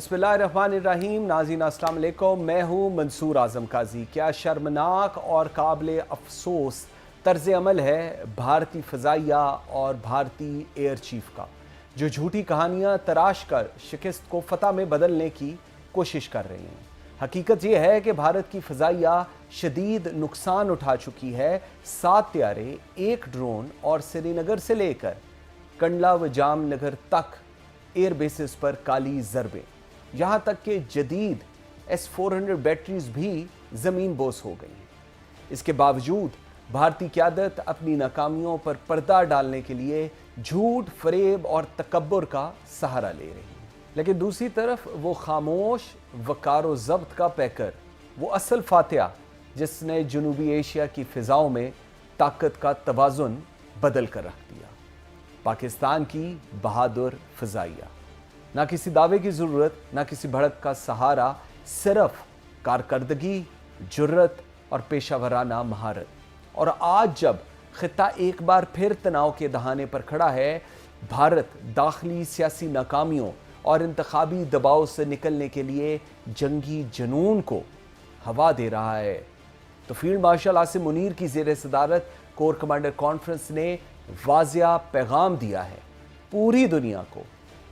बिस्मिल्लाहिर्रहमानिर्रहीम। नाज़रीन अस्सलाम वालेकुम। मैं हूँ मंसूर आज़म काजी। क्या शर्मनाक और काबिल अफसोस तर्ज अमल है भारतीय फ़ज़ाइया और भारतीय एयर चीफ का, जो झूठी कहानियाँ तराश कर शिकस्त को फ़तह में बदलने की कोशिश कर रहे हैं। हकीकत यह है कि भारत की फ़ज़ाइया शदीद नुकसान उठा चुकी है। 7 त्यारे, 1 ड्रोन और श्रीनगर से लेकर कंडला व जामनगर तक एयर बेसिस पर काली ज़रबें, यहाँ तक कि जदीद S-400 बैटरीज भी ज़मीन बोस हो गई हैं। इसके बावजूद भारतीय क़यादत अपनी नाकामियों पर पर्दा डालने के लिए झूठ, फरेब और तकब्बुर का सहारा ले रही है। लेकिन दूसरी तरफ वो खामोश वकार ज़ब्त का पैकर, वो असल फातिहा जिसने जनूबी एशिया की फ़िज़ाओं में ताकत का तवाज़ुन बदल कर रख दिया। पाकिस्तान की बहादुर फ़ज़ाइया, ना किसी दावे की ज़रूरत, ना किसी भड़क का सहारा, सिर्फ कारकर्दगी, जुर्रत और पेशावराना महारत। और आज जब खित्ता एक बार फिर तनाव के दहाने पर खड़ा है, भारत दाखिली सियासी नाकामियों और इंतखाबी दबाव से निकलने के लिए जंगी जुनून को हवा दे रहा है। तो फील्ड मार्शल आसिम मुनीर की ज़ेर सदारत कोर कमांडर कॉन्फ्रेंस ने वाज़िया पैगाम दिया है पूरी दुनिया को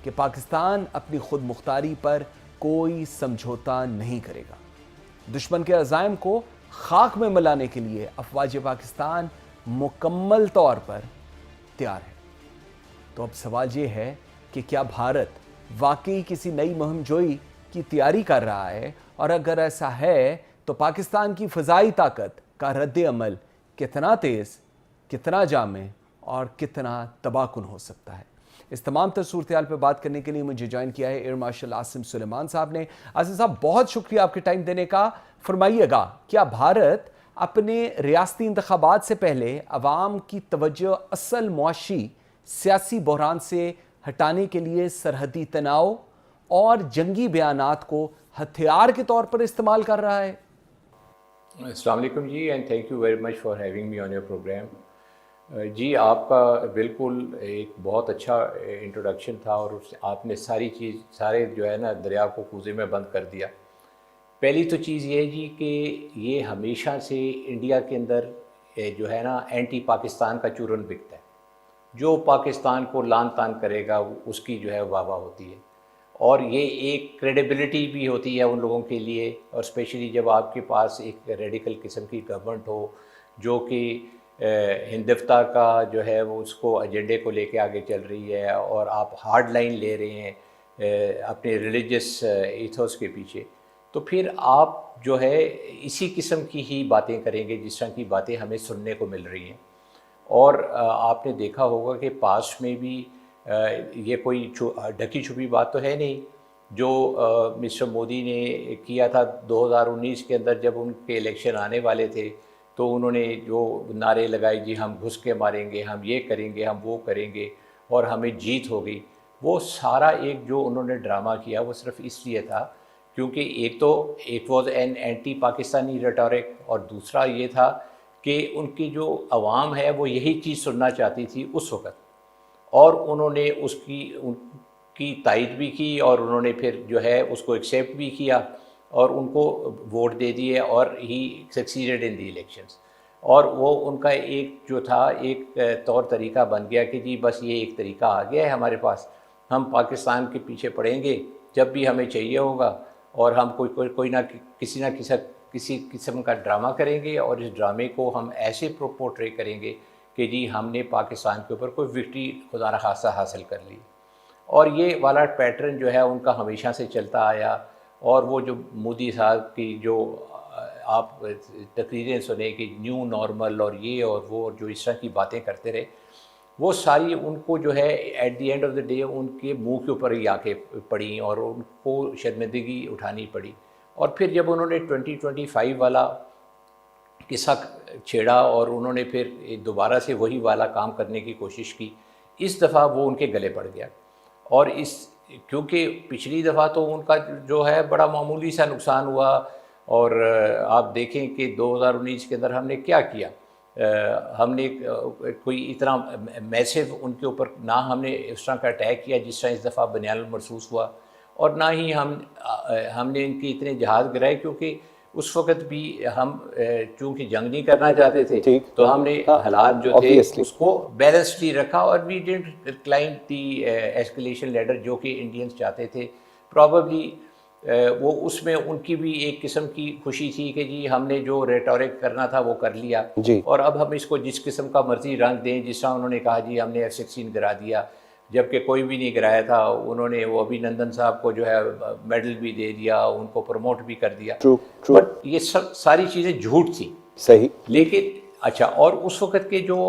कि पाकिस्तान अपनी खुद मुख्तारी पर कोई समझौता नहीं करेगा। दुश्मन के अज़ाइम को खाक में मिलाने के लिए अफवाज पाकिस्तान मुकम्मल तौर पर तैयार है। तो अब सवाल ये है कि क्या भारत वाकई किसी नई मुहिम जोई की तैयारी कर रहा है, और अगर ऐसा है तो पाकिस्तान की फ़ज़ाई ताकत का रद्द अमल कितना तेज़, कितना जामे और कितना तबाहकुन हो सकता है। इस तमाम तर सूरत-ए-हाल पर बात करने के लिए मुझे ज्वाइन किया है एयर मार्शल आसिम सुलेमान साहब ने। आसिम साहब, बहुत शुक्रिया आपके टाइम देने का। फरमाइएगा, क्या भारत अपने रियासती इंतखाबात से पहले अवाम की तवज्जो असल मुआशी सियासी बहरान से हटाने के लिए सरहदी तनाव और जंगी बयानात को हथियार के तौर पर इस्तेमाल कर रहा है? अस्सलाम वालेकुम जी, and thank you very much for having me on your program. जी, आपका बिल्कुल एक बहुत अच्छा इंट्रोडक्शन था, और आपने सारे जो है ना दरिया को कूजे में बंद कर दिया। पहली तो चीज़ ये है जी कि ये हमेशा से इंडिया के अंदर जो है ना एंटी पाकिस्तान का चूरन बिकता है। जो पाकिस्तान को लान तान करेगा उसकी जो है वाह वाह होती है, और ये एक क्रेडिबिलिटी भी होती है उन लोगों के लिए। और स्पेशली जब आपके पास एक रेडिकल किस्म की गवर्नमेंट हो जो कि हिंदुत्व का जो है वो उसको एजेंडे को लेके आगे चल रही है, और आप हार्ड लाइन ले रहे हैं अपने रिलीजियस ईथोस के पीछे, तो फिर आप जो है इसी किस्म की ही बातें करेंगे जिस तरह की बातें हमें सुनने को मिल रही हैं। और आपने देखा होगा कि पास्ट में भी ये कोई ढकी छुपी बात तो है नहीं। जो मिस्टर मोदी ने किया था 2019 के अंदर, जब उनके इलेक्शन आने वाले थे, तो उन्होंने जो नारे लगाए, जी हम घुस के मारेंगे, हम ये करेंगे, हम वो करेंगे, और हमें जीत हो गई। वो सारा एक जो उन्होंने ड्रामा किया वो सिर्फ इसलिए था क्योंकि एक तो it was an anti Pakistani rhetoric, और दूसरा ये था कि उनकी जो आवाम है वो यही चीज़ सुनना चाहती थी उस वक़्त, और उन्होंने उनकी तायद भी की, और उन्होंने फिर जो है उसको एक्सेप्ट भी किया, और उनको वोट दे दिए, और ही सक्सीडेड इन द इलेक्शंस। और वो उनका एक जो था एक तौर तरीका बन गया कि जी बस ये एक तरीका आ गया है हमारे पास, हम पाकिस्तान के पीछे पड़ेंगे जब भी हमें चाहिए होगा, और हम कोई ना किसी किस्म का ड्रामा करेंगे, और इस ड्रामे को हम ऐसे पोर्ट्रे करेंगे कि जी हमने पाकिस्तान के ऊपर कोई विक्ट्री खुदा न खासा हासिल कर ली। और ये वाला पैटर्न जो है उनका हमेशा से चलता आया। और वो जो मोदी साहब की जो आप तकरीरें सुने कि न्यू नॉर्मल और ये और वो, जो इस तरह की बातें करते रहे, वो सारी उनको जो है at the end of the day उनके मुंह के ऊपर ही आके पड़ी, और उनको शर्मिंदगी उठानी पड़ी। और फिर जब उन्होंने 2025 वाला किस्सा छेड़ा, और उन्होंने फिर दोबारा से वही वाला काम करने की कोशिश की, इस दफ़ा वो उनके गले पड़ गया। और क्योंकि पिछली दफ़ा तो उनका जो है बड़ा मामूली सा नुकसान हुआ, और आप देखें कि 2019 के अंदर हमने क्या किया, हमने कोई इतना मैसिव उनके ऊपर ना हमने उस तरह का अटैक किया जिस तरह इस दफ़ा बनियान महसूस हुआ। और ना ही हमने इनके इतने जहाज़ गिराए, क्योंकि उस वक़्त भी हम चूँकि जंग नहीं करना चाहते थे, ठीक। तो हमने हाँ, हालात जो थे obviously। उसको बैलेंस्डली रखा, और we didn't climb the escalation ladder जो कि इंडियंस चाहते थे। प्रॉबेबली वो उसमें उनकी भी एक किस्म की खुशी थी कि जी हमने जो रेटोरिक करना था वो कर लिया, जी। और अब हम इसको जिस किस्म का मर्जी रंग दें, जिस तरह उन्होंने कहा जी हमने F-16 गिरा दिया, जबकि कोई भी नहीं गिराया था। उन्होंने वो अभिनंदन साहब को जो है मेडल भी दे दिया, उनको प्रमोट भी कर दिया। True true. बट ये सब सारी चीज़ें झूठ थी। सही। लेकिन अच्छा, और उस वक़्त के जो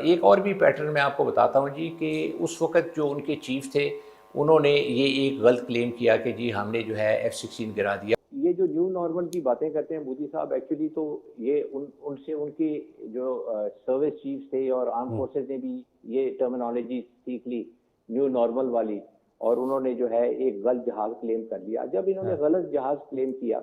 एक और भी पैटर्न मैं आपको बताता हूँ जी, कि उस वक़्त जो उनके चीफ थे, उन्होंने ये एक गलत क्लेम किया कि जी हमने जो है F-16 गिरा दिया। ये जो न्यू नॉर्मल की बातें करते हैं मोदी साहब, एक्चुअली तो ये उनसे उनके जो सर्विस चीफ्स थे और आर्म फोर्सेस ने भी ये टर्मिनोलॉजी सीख ली, न्यू नॉर्मल वाली, और उन्होंने जो है एक गलत जहाज क्लेम कर लिया। जब इन्होंने गलत जहाज क्लेम किया,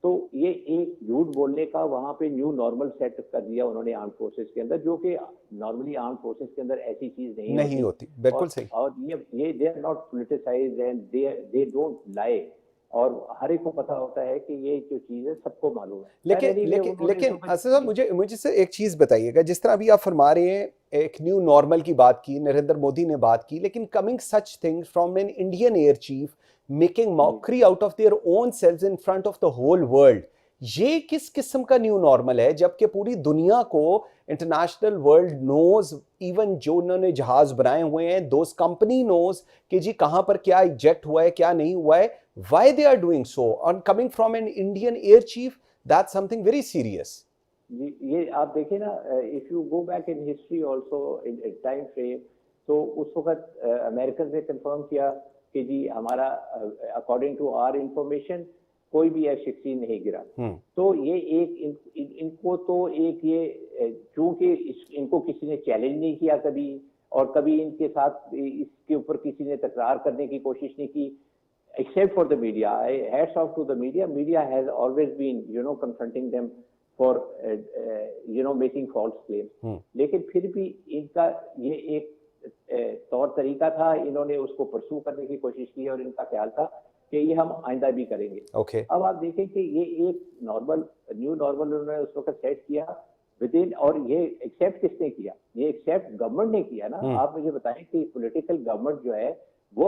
तो ये एक झूठ बोलने का वहाँ पे न्यू नॉर्मल सेट कर दिया उन्होंने आर्म फोर्सेस के अंदर, जो कि नॉर्मली आर्म फोर्सेस के अंदर ऐसी चीज नहीं होती। बिल्कुल सही। और ये they are not politicised and they don't lie, और हर एक को पता होता है कि ये जो चीज है सबको मालूम है। लेकिन असद साहब, मुझे से एक चीज बताइएगा, जिस तरह अभी आप फरमा रहे हैं, एक न्यू नॉर्मल की बात की, नरेंद्र मोदी ने बात की, लेकिन coming such things from an Indian air chief making mockery out of their own selves in front of the whole world, ये किस किस्म का न्यू नॉर्मल है? जबकि पूरी दुनिया को, इंटरनेशनल वर्ल्ड नोज, इवन जो उन्होंने जहाज बनाए हुए हैं, दोस कंपनी नोज कि जी कहां पर क्या इजेक्ट हुआ है, क्या नहीं हुआ है, why they are doing so, and coming from an Indian air chief, that's something very serious. ये आप देखिए ना, if you go back in history also in time frame, तो उस वक्त अमेरिकन ने कंफर्म किया कि जी हमारा अकॉर्डिंग टू आवर इंफॉर्मेशन कोई भी F-16 नहीं गिरा। तो ये इनको तो एक ये चूंकि इनको किसी ने चैलेंज नहीं किया कभी, और कभी इनके साथ इसके ऊपर किसी ने तकरार करने की कोशिश नहीं की, except for the media. Hats off to the media. Media has always been, confronting them for, making false claims. लेकिन फिर भी इनका ये एक तौर तरीका था, इन्होंने उसको परसू करने की कोशिश की, और इनका ख्याल था कि ये हम आइंदा भी करेंगे। Okay. अब आप देखें कि ये एक न्यू नॉर्मल उन्होंने उस वक्त सेट किया विदिन, और ये एक्सेप्ट किसने किया? ये एक्सेप्ट गवर्नमेंट ने किया ना। आप मुझे बताएं कि पॉलिटिकल गवर्नमेंट जो है वो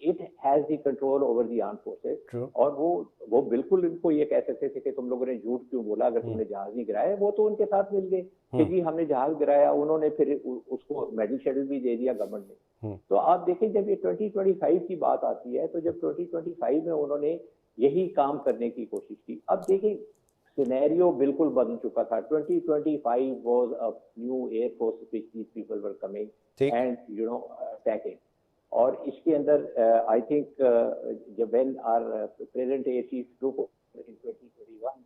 it has the control over the arm forces, और वो बिल्कुल इनको ये कह सकते थे कि तुम लोगों ने झूठ क्यों बोला अगर तुमने जहाज नहीं गिराया। वो तो उनके साथ मिल गए कि जी हमने जहाज गिराया, उन्होंने फिर उसको मेडल शेडल भी दे दिया गवर्नमेंट ने। तो आप देखें, जब ये 2025 की बात आती है, तो जब 2025 में उन्होंने यही काम करने की कोशिश की। अब देखिए सिनेरियो बिल्कुल बदल चुका था। 2025 was a new air force which these people were coming and attacking, और इसके अंदर आई थिंक जब when our present air chief took in 2021,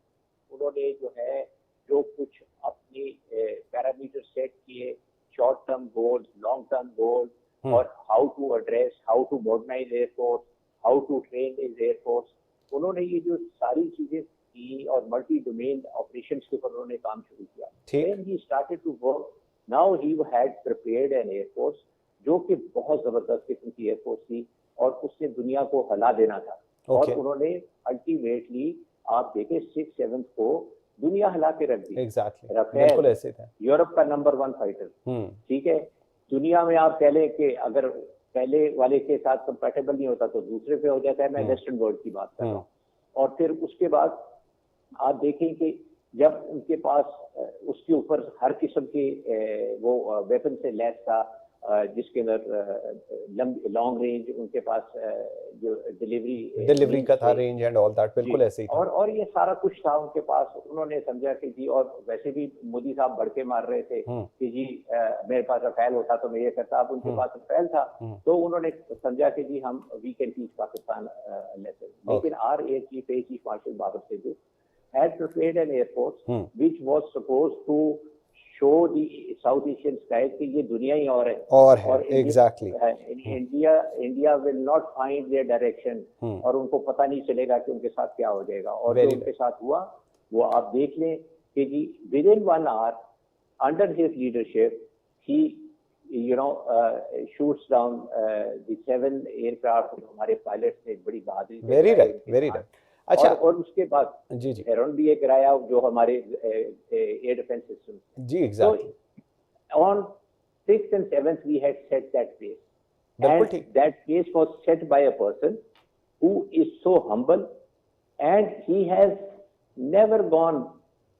उन्होंने जो है जो कुछ अपनी पैरामीटर सेट किए, short term goals, long term goals, और how to address, how to modernise air force, how to train is air force, उन्होंने ये जो सारी चीजें की, और मल्टी डोमेन ऑपरेशंस के ऊपर उन्होंने काम शुरू किया। When he started to work, now he had prepared an air force जो कि बहुत जबरदस्त किस्म की एयरफोर्स थी, और उसने दुनिया को हिला देना था। और उन्होंने अल्टीमेटली आप देखें 6/7 को दुनिया हिला के रख दी। बिल्कुल ऐसे था। यूरोप का नंबर 1 फाइटर, ठीक है, दुनिया में आप कह लें कि अगर पहले वाले के साथ कंपैटिबल नहीं होता तो दूसरे पे हो जाता है। मैं वेस्टर्न वर्ल्ड की बात कर रहा हूँ। और फिर उसके बाद आप देखें कि जब उनके पास उसके ऊपर हर किस्म के वो वेपन से लैस था, जिसके अंदर लॉन्ग रेंज उनके पास जो डिलीवरी का था रेंज एंड ऑल दैट, बिल्कुल ऐसे ही था। और ये सारा कुछ था उनके पास। उन्होंने समझा कि जी, और वैसे भी मोदी साहब भड़के मार रहे थे कि जी मेरे पास रफेल होता तो मैं ये करता। अब उनके पास रफेल था, तो उन्होंने समझा कि जी हम we can teach Pakistan lesson. लेकिन our air chief marshal Babar Sidhu had prepared an air force which was supposed to show the South Asian skies कि ये दुनिया ही और है। exactly. India will not find their direction, और उनको पता नहीं चलेगा कि उनके साथ क्या हो जाएगा। और जो उनके साथ हुआ वो आप देख लें कि जी within 1 hour under his leadership he shoots down the 7 aircraft, हमारे pilots ने बड़ी बहादुरी से वेरी गिराए राइट, उनके वेरी साथ। राइट। अच्छा, और उसके बाद जी जी हेरोन भी एक गिराया जो हमारे एयर डिफेंस सिस्टम। जी, So exactly, on 6th and 7th we had set that pace, बिल्कुल and ठीक। that pace was set by a person who is so humble, and he has never gone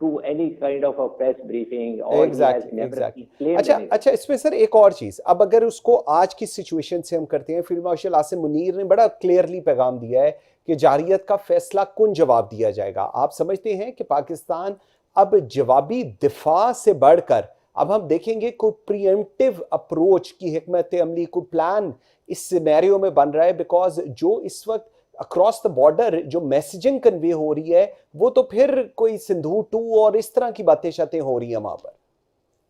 to any kind of a press briefing, or he has exactly never exactly. claimed अच्छा anything. अच्छा, इसमें sir एक और चीज, अब अगर उसको आज की सिचुएशन से हम करते हैं, फील्ड मार्शल आसिम मुनीर ने बड़ा क्लियरली पैगाम दिया है कि जारियत का फैसला कुन जवाब दिया जाएगा। आप समझते हैं कि पाकिस्तान अब जवाबी दिफा से बढ़कर अब हम देखेंगे कोई प्रीएम्प्टिव अप्रोच की हिकमत अमली, कोई प्लान इस सिनेरियो में बन रहा है? बिकॉज जो इस वक्त अक्रॉस द बॉर्डर जो मैसेजिंग कन्वे हो रही है वो तो फिर कोई सिंधु 2 और इस तरह की बातें शातें हो रही हैं वहां पर।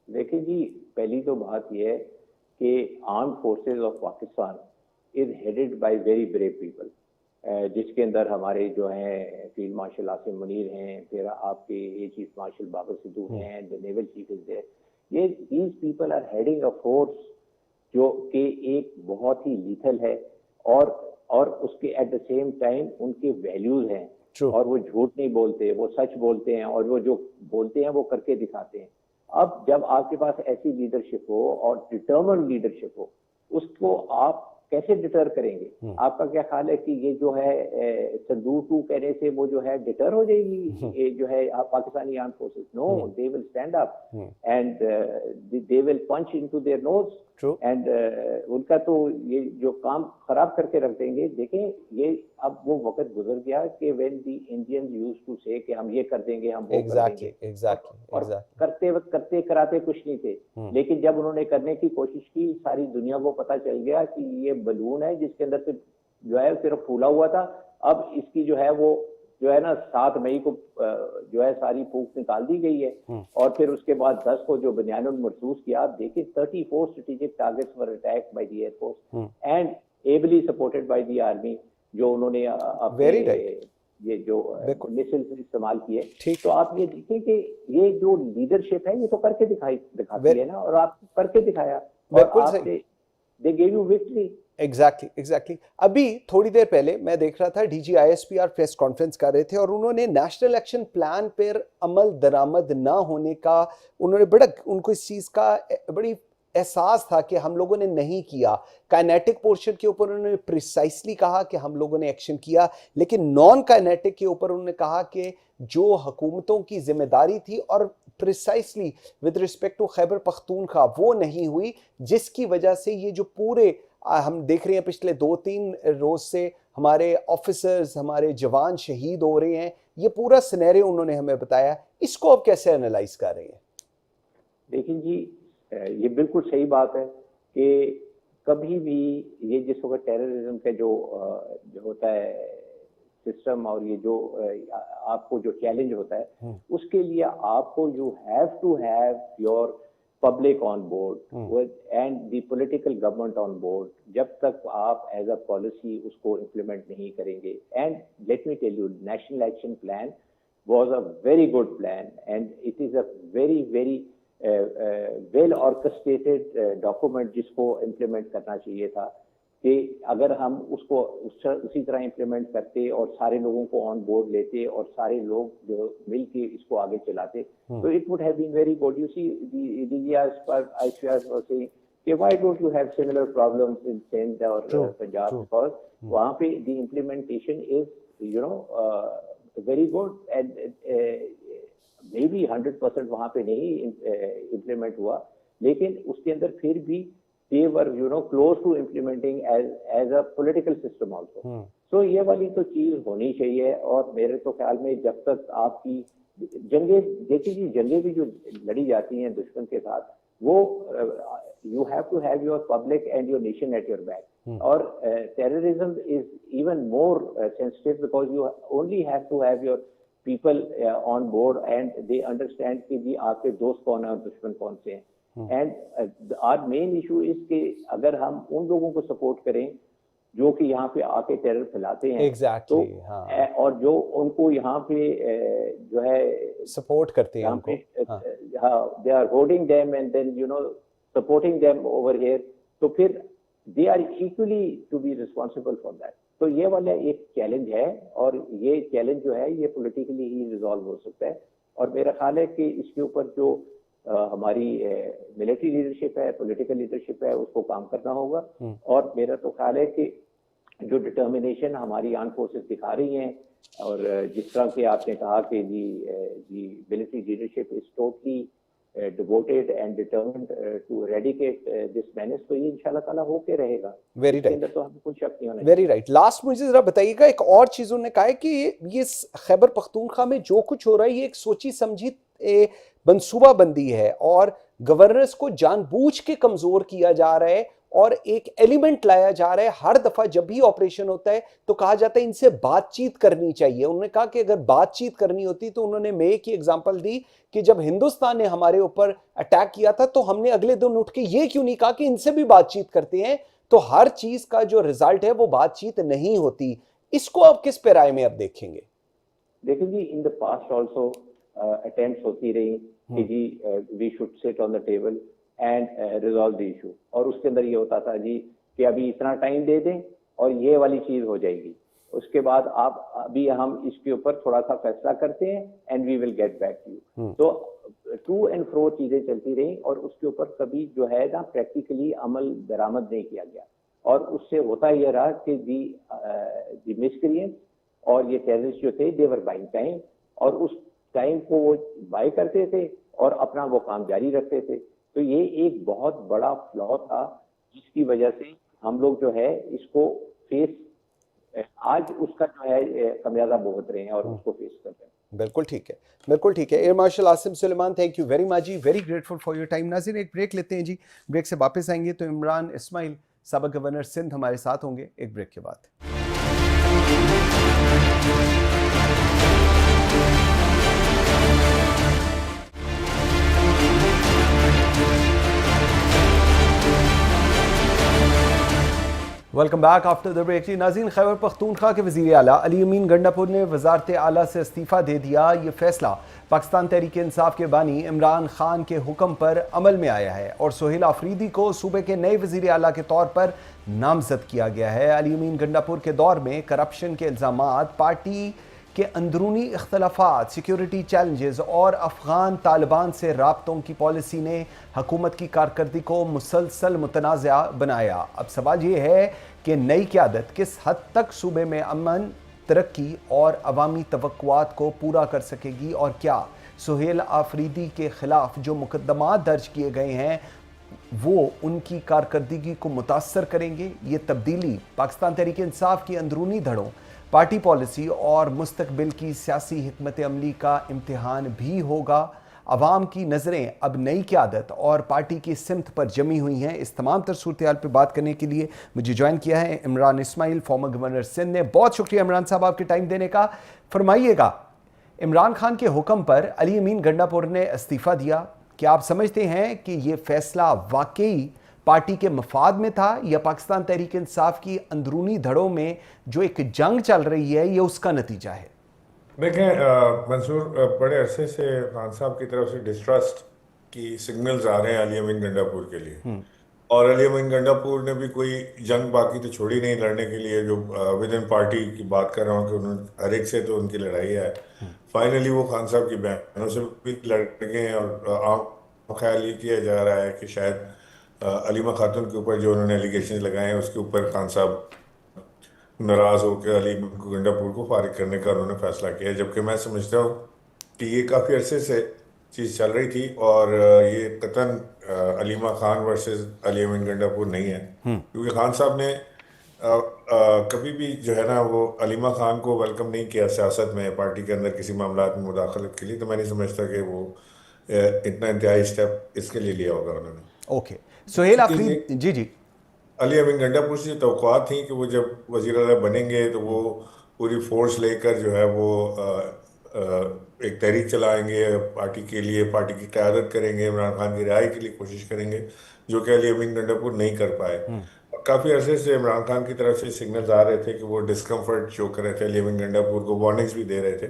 देखिए जी, पहली तो बात यह है कि armed forces of Pakistan is headed by very brave people, जिसके अंदर हमारे जो हैं फील्ड मार्शल आसिम मुनीर हैं, फिर आपके air chief marshal Babar Sidhu हैं, the naval chief is there. ये these people are heading a force जो कि एक बहुत ही लीथल है, और उसके एट द सेम टाइम उनके वैल्यूज हैं। True. और वो झूठ नहीं बोलते, वो सच बोलते हैं, और वो जो बोलते हैं वो करके दिखाते हैं। अब जब आपके पास ऐसी लीडरशिप हो और डिटर्मिन्ड लीडरशिप हो, उसको आप कैसे डिटर करेंगे? आपका क्या ख्याल है कि ये जो है संदूर 2 कहने से वो जो है डिटर हो जाएगी ये जो है Pakistani arm forces? No, they will stand up and they will punch into their nose, एंड उनका तो ये जो काम खराब करके रख देंगे। देखें, ये अब वो वक्त गुजर गया कि when the Indians used to say कि हम ये कर देंगे, हम वो कर देंगे, और करते वक्त करते कराते कुछ नहीं थे। लेकिन जब उन्होंने करने की कोशिश की, सारी दुनिया को पता चल गया कि ये बलून है जिसके अंदर से जो है सिर्फ फूला हुआ था। अब इसकी जो है वो जो है ना 7 मई को जो है सारी फूक निकाल दी गई है, और फिर उसके बाद 10 को जो बनियानुल मरसूस किया। आप देखिए 34 strategic targets were attacked by the air force and ably supported by the army, जो उन्होंने ये जो मिसाइल्स इस्तेमाल किए। तो आप ये देखें कि ये जो लीडरशिप है ये तो करके दिखाती है ना, और आप करके दिखाया, और आपने they give you victory. Exactly. अभी थोड़ी देर पहले मैं देख रहा था DGISPR प्रेस कॉन्फ्रेंस कर रहे थे और उन्होंने नेशनल एक्शन प्लान पर अमल दरामद ना होने का उनको इस चीज का बड़ी एहसास था कि हम लोगों ने नहीं किया। काइनेटिक पोर्शन के ऊपर उन्होंने प्रिसाइसली कहा कि हम लोगों ने एक्शन किया, लेकिन नॉन काइनेटिक के ऊपर उन्होंने कहा कि जो हुकूमतों की जिम्मेदारी थी और precisely with respect to Khyber Pakhtunkhwa वो नहीं हुई, जिसकी वजह से ये जो पूरे हम देख रहे हैं पिछले 2-3 रोज से हमारे ऑफिसर्स, हमारे जवान शहीद हो रहे हैं। ये पूरा सिनेरियो उन्होंने हमें बताया। इसको आप कैसे एनालाइज कर रहे हैं? देखिए जी, ये बिल्कुल सही बात है कि कभी भी ये जिस वक्त टेररिज्म का जो होता है सिस्टम, और ये जो आपको जो चैलेंज होता है, उसके लिए आपको you have to have your public on board and the political government on board, जब तक आप एज अ पॉलिसी उसको इम्प्लीमेंट नहीं करेंगे। And let me tell you, national action plan was a very good plan, and it is a very very well orchestrated document जिसको implement करना चाहिए था। कि अगर हम उसको उसी तरह इम्प्लीमेंट करते और सारे लोगों को ऑन बोर्ड लेते और सारे लोग जो मिल के इसको आगे चलाते, तो it would have been very good. You see DGISPR was saying कि why don't you have similar problems in Sindh or Punjab, because वहाँ पे the implementation is very good, and maybe 100% वहाँ पे नहीं इम्प्लीमेंट हुआ, लेकिन उसके अंदर फिर भी they were close to implementing as a political system also. So ये वाली तो चीज होनी चाहिए। और मेरे तो ख्याल में जब तक आपकी जंगें, देखिए जी, जंगें भी जो लड़ी जाती हैं दुश्मन के साथ, वो you have to have your public and your nation at your back. और terrorism is even more sensitive because you only have to have your people on board and they understand कि जी आपके दोस्त कौन है और दुश्मन कौन से हैं। And our main issue is कि अगर हम उन लोगों को सपोर्ट करें जो कि यहाँ पे आके टेरर फैलाते हैं, exactly, तो हाँ। और जो उनको यहाँ पे जो है सपोर्ट करते हैं, यहाँ पे they are holding them, and then supporting them over here, तो फिर they are equally to be responsible for that. तो ये वाला एक चैलेंज है और ये चैलेंज जो है ये पॉलिटिकली ही रिजॉल्व हो सकता है और मेरा ख्याल है कि इसके ऊपर जो हमारी मिलिट्री लीडरशिप है, पॉलिटिकल लीडरशिप है, उसको काम करना होगा और मेरा तो ख्याल है कि जो डिटर्मिनेशन हमारी आर्म फोर्सेस दिखा रही हैं और जिस तरह के आपने कहा कि जी military leadership is totally devoted and determined to eradicate this menace, तो ये इंशाल्लाह ताला होके रहेगा। वेरी इसके राइट, अंदर तो हमें कुछ शक नहीं होना। Very right. लास्ट मुझे जरा बताइएगा, एक और चीज उन्होंने कहा है कि ये खैबर पख्तूनख्वा में जो कुछ हो रहा है ये एक सोची समझी मंसूबाबंदी है और गवर्नर्स को जानबूझ के कमजोर किया जा रहा है और एक एलिमेंट लाया जा रहा है। हर दफा जब भी ऑपरेशन होता है तो कहा जाता है इनसे बातचीत करनी चाहिए। उन्होंने कहा कि अगर बातचीत करनी होती तो उन्होंने मे की एग्जांपल दी कि जब हिंदुस्तान ने हमारे ऊपर अटैक किया था तो हमने अगले दिन उठ के ये क्यों नहीं कहा कि इनसे भी बातचीत करते हैं। तो हर चीज का जो रिजल्ट है वो बातचीत नहीं होती। इसको आप किस पैराए में अब देखेंगे? देखिए जी, in the past also attempts होती रही कि जी we should sit on the table and resolve the issue और उसके अंदर ये होता था जी कि अभी इतना टाइम दे दें और ये वाली चीज हो जाएगी, उसके बाद आप अभी हम इसके ऊपर थोड़ा सा फैसला करते हैं and we will get back to you. तो टू एंड फ्रो चीजें चलती रही और उसके ऊपर कभी जो है ना प्रैक्टिकली अमल दरामद नहीं किया गया और उससे होता यह रहा कि दी मिसक्रिएंट और ये टेररिस्ट जो थे दे वर बाइंग टाइम और उस टाइम को वो बाय करते थे और अपना वो काम जारी रखते थे। तो ये एक बहुत बड़ा फ्लॉ था जिसकी वजह से हम लोग जो है इसको फेस आज उसका जो है खमियाजा भुगत रहे हैं और उसको फेस कर रहे हैं। बिल्कुल ठीक है, बिल्कुल ठीक है। Air marshal Asim Suleman, thank you very much ji, very grateful for your time. नाज़रीन, एक ब्रेक लेते हैं जी, ब्रेक से वापस आएंगे तो इमरान इस्माइल साबिक गवर्नर सिंध हमारे साथ होंगे एक ब्रेक के बाद। Welcome back after the break. नाज़रीन, खैबर पख्तूनख्वा के वज़ीर आला अली अमीन गंडापुर ने वज़ारत आला से इस्तीफ़ा दे दिया। ये फैसला पाकिस्तान तहरीक इंसाफ के बानी इमरान खान के हुक्म पर अमल में आया है और सोहेल आफरीदी को सूबे के नए वज़ीर आला के तौर पर नामजद किया गया है। अली अमीन गंडापुर के दौर में करप्शन के इल्ज़ामात, पार्टी के अंदरूनी इख्तलाफात, सिक्योरिटी चैलेंजेस और अफ़गान तालिबान से राब्तों की पॉलिसी ने हुकूमत की कारकर्दगी को मुसलसल मुतनाज़ा बनाया। अब सवाल ये है कि नई क़यादत किस हद तक सूबे में अमन, तरक्की और अवामी तवक्कुआत को पूरा कर सकेगी और क्या सोहेल आफरीदी के ख़िलाफ़ जो मुकदमात दर्ज किए गए हैं वो उनकी कारकर्दगी को मुतासर करेंगे। ये तब्दीली पाकिस्तान तहरीक इंसाफ की अंदरूनी धड़ों, पार्टी पॉलिसी और मुस्तकबिल की सियासी हिकमत अमली का इम्तिहान भी होगा। अवाम की नज़रें अब नई क़यादत और पार्टी की सिमत पर जमी हुई हैं। इस तमाम तर सूरत हाल पर बात करने के लिए मुझे ज्वाइन किया है इमरान इस्माइल, फॉर्मर गवर्नर सिंध ने। बहुत शुक्रिया इमरान साहब आपके टाइम देने का। फरमाइएगा, इमरान खान के हुक्म पर अली अमीन गंडापुर ने इस्तीफ़ा दिया, क्या आप समझते हैं कि ये फैसला वाकई पार्टी के मफाद में था या पाकिस्तान तहरीक इंसाफ की अंदरूनी धड़ों में जो एक जंग चल रही है ये उसका नतीजा है? देखें मंसूर, बड़े अरसे से खान साहब की तरफ से डिस्ट्रस्ट की सिग्नल्स आ रहे हैं अली अमीन गंडापुर के लिए और अली अमीन गंडापुर ने भी कोई जंग बाकी तो छोड़ी नहीं लड़ने के लिए। जो विद इन पार्टी की बात कर रहा हूँ कि उन्होंने हर एक से तो उनकी लड़ाई है। फाइनली वो खान साहब की बहनों से भी लड़ गए हैं और आम ख्याल ये किया जा रहा है कि शायद अलीमा खातून के ऊपर जो उन्होंने एलिगेशन लगाए हैं उसके ऊपर खान साहब नाराज होकर अली गंडापुर को फारिग करने का उन्होंने फैसला किया। जबकि मैं समझता हूँ कि ये काफ़ी अरसे से चीज़ चल रही थी और ये कतन अलीमा खान वर्सेस अली अमीन गंडापुर नहीं है, क्योंकि खान साहब ने कभी भी जो है ना वो अलीमा खान को वेलकम नहीं किया सियासत में, पार्टी के अंदर किसी मामला में मुदाखलत के लिए। तो मैं नहीं समझता कि वो इतना इंतहाई स्टेप इसके लिए लिया होगा उन्होंने। ओके, सोहेल आफरीदी जी अली अमीन गंडापुर से तवक्कुआत थी कि वो जब वज़ीर आला बनेंगे तो वो पूरी फोर्स लेकर जो है वो एक तहरीक चलाएंगे पार्टी के लिए, पार्टी की क़यादत करेंगे, इमरान खान की रिहाई के लिए कोशिश करेंगे, जो कि अली अमीन गंडापुर नहीं कर पाए। काफ़ी अरसे से इमरान खान की तरफ से सिग्नल्स आ रहे थे कि वो डिस्कम्फर्ट शो कर रहे थे, अली अमीन गंडापुर को वार्निंग्स भी दे रहे थे।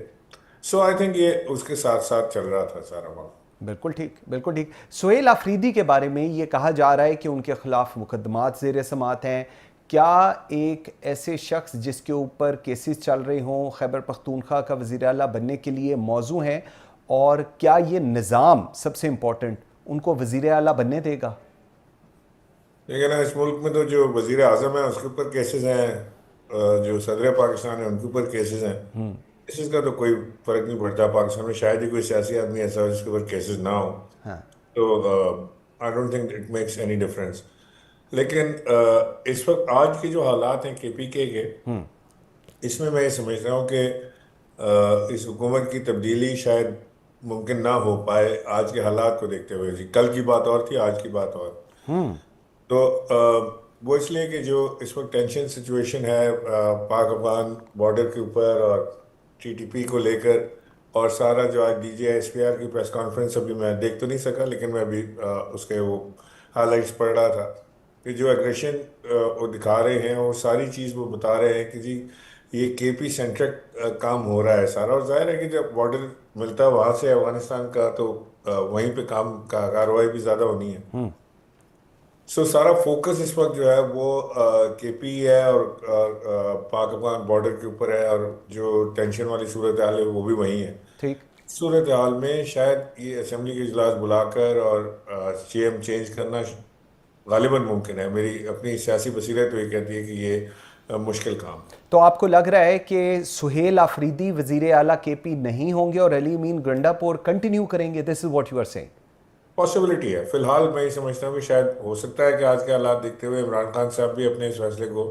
सो आई थिंक ये उसके साथ साथ चल रहा था सारा वक्त। बिल्कुल ठीक, बिल्कुल ठीक। सुहेल आफरीदी के बारे में ये कहा जा रहा है कि उनके खिलाफ मुकदमात ज़ेर समाअत हैं। क्या एक ऐसे शख्स जिसके ऊपर केसेस चल रहे हों खैबर पख्तूनख्वा का वज़ीर आला बनने के लिए मौजू हैं, और क्या ये निज़ाम सबसे इम्पोर्टेंट उनको वज़ीर आला बनने देगा? लेकिन इस मुल्क में तो जो वजीर आजम है उसके ऊपर केसेस हैं, जो सदर पाकिस्तान है उनके ऊपर केसेस हैं। केसेस का तो कोई फर्क नहीं पड़ता। पाकिस्तान में शायद ही कोई सियासी आदमी ऐसा हो जिसके ऊपर केसेस ना हो। हाँ, तो I don't think it makes any difference. लेकिन इस वक्त आज के जो हालात हैं केपीके के, इसमें मैं ये समझ रहा हूँ कि इस हुकूमत की तब्दीली शायद मुमकिन ना हो पाए आज के हालात को देखते हुए। जी, कल की बात और थी, आज की बात और। तो वो इसलिए कि जो इस वक्त टेंशन सिचुएशन है पाक अफगान बॉर्डर के ऊपर और टीटीपी को लेकर, और सारा जो आज DGI-SPR की प्रेस कॉन्फ्रेंस अभी मैं देख तो नहीं सका, लेकिन मैं अभी उसके वो हाइलाइट्स पढ़ रहा था कि जो एग्रेशन वो दिखा रहे हैं, वो सारी चीज़ वो बता रहे हैं कि जी ये KP सेंट्रिक काम हो रहा है सारा। और जाहिर है कि जब बॉर्डर मिलता है वहाँ से अफगानिस्तान का, तो वहीं पे काम का कार्रवाई भी ज़्यादा होनी है। सो सारा फोकस इस वक्त जो है वो KP है और पाक अफगान बॉर्डर के ऊपर है, और जो टेंशन वाली सूरत हाल है वो भी वहीं है। ठीक। सूरत हाल में शायद ये असेंबली के इजलास बुलाकर और CM चेंज करना गालिबन मुमकिन है। मेरी अपनी सियासी बसीरत तो ये कहती है कि ये मुश्किल काम है। तो आपको लग रहा है कि सुहेल आफरीदी वज़ीर आला KP नहीं होंगे और अली अमीन गंडापुर कंटिन्यू करेंगे? This is what you are saying. Possibility है। फिलहाल मैं ये समझता हूँ कि शायद हो सकता है कि आज के हालात देखते हुए इमरान खान साहब भी अपने इस फैसले को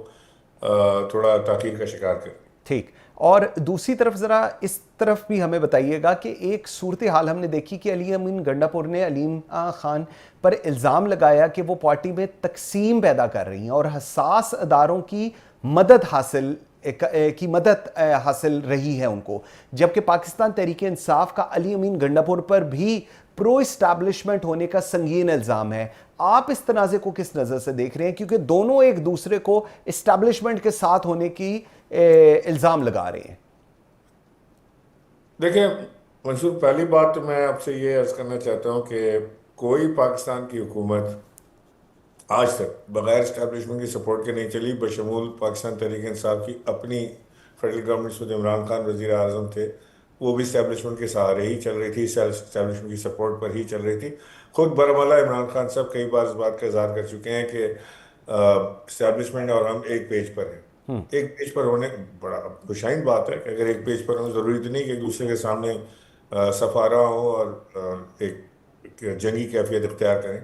थोड़ा ताख़ीर का शिकार करें। ठीक। और दूसरी तरफ ज़रा इस तरफ भी हमें बताइएगा कि एक सूरत हाल हमने देखी कि अली अमीन गंडापुर ने अलीम खान पर इल्ज़ाम लगाया कि वो पार्टी में तकसीम पैदा कर रही हैं और हसास अदारों की मदद हासिल रही है उनको, जबकि पाकिस्तान तहरीक इंसाफ का अली अमीन गंडापुर पर भी प्रो इस्टेब्लिशमेंट होने का संगीन इल्ज़ाम है। आप इस तनाज़े को किस नज़र से देख रहे हैं, क्योंकि दोनों एक दूसरे को इस्टेब्लिशमेंट के साथ होने की इल्ज़ाम लगा रहे हैं? देखिए मंसूर, पहली बात तो मैं आपसे ये अर्ज़ करना चाहता हूँ कि कोई पाकिस्तान की हुकूमत आज तक बगैर इस्टेब्लिशमेंट की सपोर्ट के नहीं चली, बशमूल पाकिस्तान तहरीक इंसाफ की अपनी फेडरल गवर्नमेंट में इमरान खान वज़ीर आज़म थे, वो भी इस्टेब्लिशमेंट के सहारे ही चल रही थी, इस्टेब्लिशमेंट की सपोर्ट पर ही चल रही थी। खुद बरमला इमरान खान साहब कई बार इस बात का इज़हार कर चुके हैं कि इस्टेब्लिशमेंट और हम एक पेज पर हैं। एक पेज पर होने बड़ा खुशाइन बात है कि अगर एक पेज पर हों, ज़रूरी तो नहीं कि एक दूसरे के सामने सफारा हो और एक जंगी कैफियत इख्तियार करें।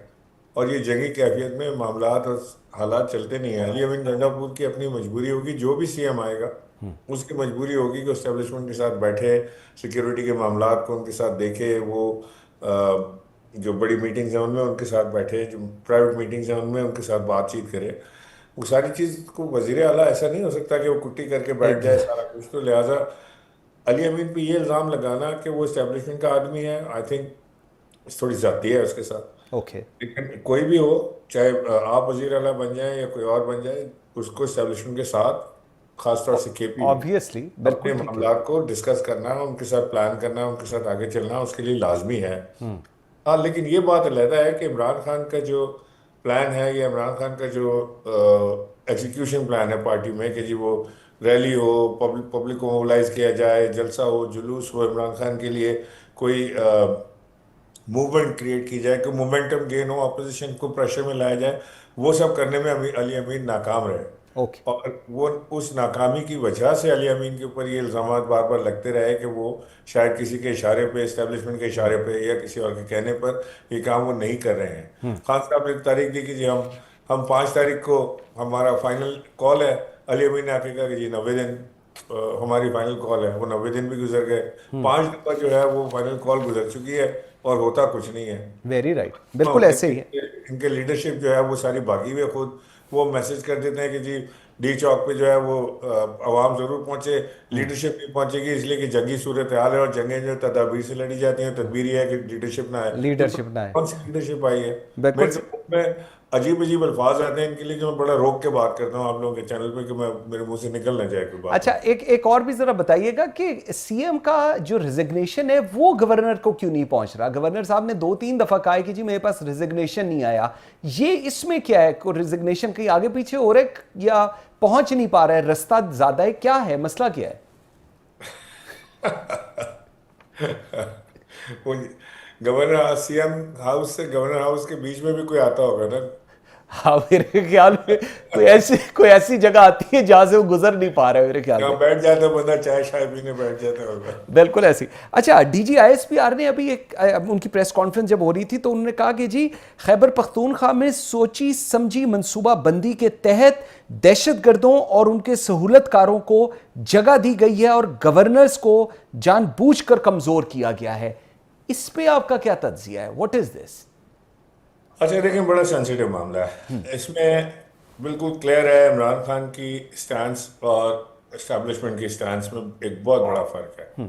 और ये जंगी कैफियत में मामलात और हालात चलते नहीं हैं। अली अमीन गंडापुर की अपनी मजबूरी होगी, जो भी CM आएगा उसकी मजबूरी होगी कि इस्टेब्लिशमेंट के साथ बैठे, सिक्योरिटी के मामलात को उनके साथ देखे, वो जो बड़ी मीटिंग्स हैं उनमें उनके साथ बैठे, जो प्राइवेट मीटिंग्स हैं उनमें उनके साथ बातचीत करे। वो सारी चीज़ को वज़ीर आला ऐसा नहीं हो सकता कि वो कुट्टी करके बैठ जाए सारा कुछ। तो लिहाजा अली अमीन पे ये इल्ज़ाम लगाना कि वो इस्टेब्लिशमेंट का आदमी है, आई थिंक थोड़ी ज़्यादती है उसके साथ। ओके। लेकिन कोई भी हो, चाहे आप वज़ीर आला बन जाए या कोई और बन जाए, उसको इस्टेब्लिशमेंट के साथ खासतौर से KP ऑब्वियसली, अपने बिल्कुल ठीक है। मामलात को डिस्कस करना, उनके साथ प्लान करना, उनके साथ आगे चलना उसके लिए लाजमी है। हाँ, लेकिन ये बात अलहदा है कि इमरान खान का जो प्लान है या इमरान खान का जो एग्जीक्यूशन प्लान है पार्टी में कि जी वो रैली हो, पब्लिक को मोबिलाइज किया जाए, जलसा हो, जुलूस हो, इमरान खान के लिए कोई मूवमेंट क्रिएट की जाए, कि मोमेंटम गेन हो, अपोजिशन को प्रेशर में लाया जाए, वो सब करने में अली अमीन नाकाम रहे। ओके। और वो उस नाकामी की वजह से अली अमीन के ऊपर ये इल्ज़ाम बार बार लगते रहे कि वो शायद किसी के इशारे पे, इस्टेब्लिशमेंट के इशारे पे या किसी और के कहने पर ये काम वो नहीं कर रहे हैं। खान साहब ने एक तारीख दी कि जी हम 5 तारीख को हमारा फाइनल कॉल है। अली अमीन ने आके कहा कि जी 90 दिन हमारी फाइनल कॉल है। वो 90 दिन भी गुजर गए, 5 दफ़ा जो है वो फाइनल कॉल गुजर चुकी है और होता कुछ नहीं है। वेरी राइट, बिल्कुल ऐसे ही है। इनके लीडरशिप जो है वो सारी भागी हुई है। खुद वो मैसेज कर देते हैं कि जी डी चौक पे जो है वो अवाम जरूर पहुंचे, लीडरशिप नहीं पहुंचेगी इसलिए कि जंगी सूरत हाल है और जंगें जो तदाबीर से लड़ी जाती हैं, तदबीर ये है कि लीडरशिप ना है। तो लीडरशिप ना है। कौन सी लीडरशिप आई है? बिल्कुल। मेरे तो मुंह में अजीब अजीब अल्फाज आते हैं इनके लिए, जो मैं बड़ा रोक के बात करता हूँ आप लोगों के चैनल पे कि मैं मेरे मुंह से निकल ना जाए कोई बात। अच्छा, एक और भी जरा बताइएगा कि सीएम का जो रिजिग्नेशन है वो गवर्नर को क्यों नहीं पहुंच रहा? गवर्नर साहब ने 2-3 दफा कहा है कि जी मेरे पास रिजिग्नेशन नहीं आया। ये इसमें क्या है? को रिजिग्नेशन कहीं आगे पीछे हो रहा है या पहुंच नहीं पा रहा है, रास्ता ज्यादा है, क्या है मसला, क्या है? वो गवर्नर सीएम हाउस से गवर्नर हाउस के बीच में भी कोई आता होगा ना। हाँ, मेरे ख्याल में कोई ऐसी जगह आती है जहां से वो गुजर नहीं पा रहा है मेरे ख्याल में। यहाँ बैठ जाता बंदा, चाय शाय पीने बैठ जाता होगा। बिल्कुल ऐसी। अच्छा, डीजी आईएसपीआर ने अभी उनकी प्रेस कॉन्फ्रेंस जब हो रही थी तो उन्होंने कहा कि जी खैबर पख्तूनख्वा में सोची समझी मंसूबा बंदी के तहत दहशतगर्दों और उनके सहूलतकारों को जगह दी गई है और गवर्नर्स को जानबूझकर कमजोर किया गया है। इस पे आपका क्या तज्जिया है? What is this? अच्छा देखिए, बड़ा सेंसिटिव मामला है। इसमें बिल्कुल क्लियर है इमरान खान की स्टैंस और एस्टेब्लिशमेंट की स्टैंस में एक बहुत बड़ा फर्क है।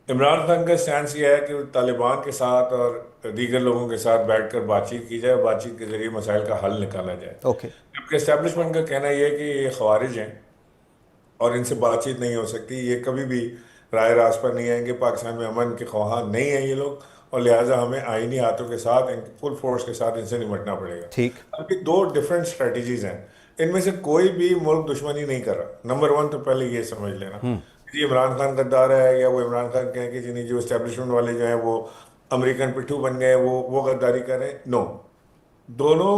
इमरान खान का स्टैंस ये है कि वो तालिबान के साथ और दीगर लोगों के साथ बैठकर बातचीत की जाए, बातचीत के जरिए मसाइल का हल निकाला जाए। ओके। जबकि एस्टेब्लिशमेंट का कहना यह है कि ये खवारिज हैं और इनसे बातचीत नहीं हो सकती, ये कभी भी राय रास्त पर नहीं आएंगे, पाकिस्तान में अमन के ख्वाहान नहीं है ये लोग, और लिहाजा हमें आईनी हाथों के साथ फुल फोर्स के साथ इनसे निपटना पड़ेगा। ठीक। अभी दो डिफरेंट स्ट्रेटजीज हैं, इनमें से कोई भी मुल्क दुश्मनी नहीं कर रहा। नंबर वन तो पहले ये समझ लेना कि इमरान खान गद्दार है या वो इमरान खान कहें कि जी जो एस्टेब्लिशमेंट वाले जो हैं वो अमेरिकन पिट्ठू बन गए, वो गद्दारी कर रहे हैं। नो, दोनों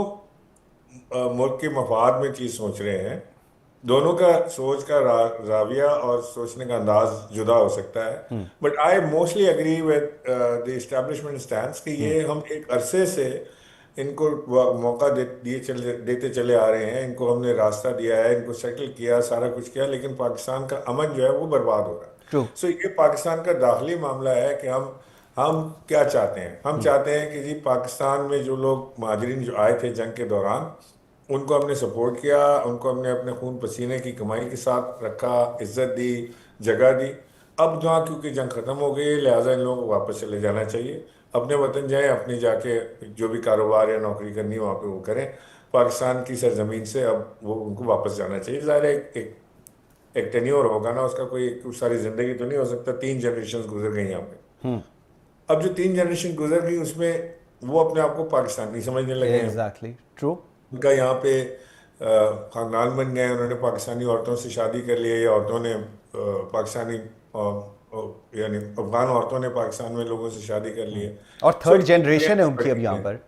मुल्क के मफाद में चीज़ सोच रहे हैं। दोनों का सोच का राविया और सोचने का अंदाज जुदा हो सकता है, but I mostly agree with the establishment stand कि ये हम एक अरसे से इनको मौका देते चले आ रहे हैं, इनको हमने रास्ता दिया है, इनको सेटल किया, सारा कुछ किया, लेकिन पाकिस्तान का अमन जो है वो बर्बाद हो रहा ट्रू। है। सो ये पाकिस्तान का दाखिली मामला है कि हम क्या चाहते हैं। हम चाहते हैं कि जी पाकिस्तान में जो लोग महाजरीन जो आए थे जंग के दौरान, उनको हमने सपोर्ट किया, उनको हमने अपने खून पसीने की कमाई के साथ रखा, इज्जत दी, जगह दी। अब जहाँ क्योंकि जंग ख़त्म हो गई, लिहाजा इन लोगों को वापस चले जाना चाहिए, अपने वतन जाएं, अपनी जाके जो भी कारोबार या नौकरी करनी हो वहाँ पे वो करें। पाकिस्तान की सरजमीन से अब वो उनको वापस जाना चाहिए। ज़ाहिर है एक टेन्योर होगा ना उसका, कोई सारी ज़िंदगी तो नहीं हो सकता। 3 जनरेशन गुजर गई यहाँ पे। अब जो 3 जनरेशन गुजर गई उसमें वो अपने आप को पाकिस्तानी समझने लगे हैं। Exactly true. उनका यहाँ पे खानदान बन गए, उन्होंने पाकिस्तानी औरतों से शादी कर लिया, या औरतों ने पाकिस्तानी यानी अफगान औरतों ने पाकिस्तान में लोगों से शादी कर ली है। और थर्ड जनरेशन है उनकी अब यहाँ पर।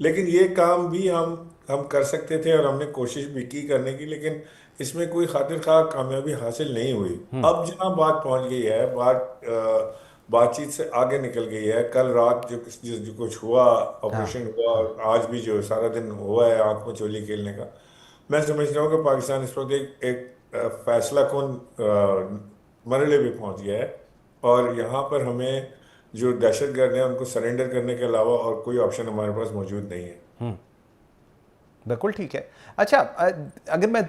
लेकिन ये काम भी हम कर सकते थे और हमने कोशिश भी की करने की, लेकिन इसमें कोई खातिर खा कामयाबी हासिल नहीं हुई। अब जहाँ बात पहुँच गई है, बातचीत से आगे निकल गई है। कल रात जो कुछ हुआ, ऑपरेशन हुआ, और आज भी जो सारा दिन हुआ है आंख में चोली खेलने का, मैं समझ रहा हूँ कि पाकिस्तान इस वक्त एक फैसला कौन मरहले पे पहुँच गया है, और यहाँ पर हमें जो दहशतगर्द हैं उनको सरेंडर करने के अलावा और कोई ऑप्शन हमारे पास मौजूद नहीं है। बिल्कुल ठीक है। अच्छा, अगर मैं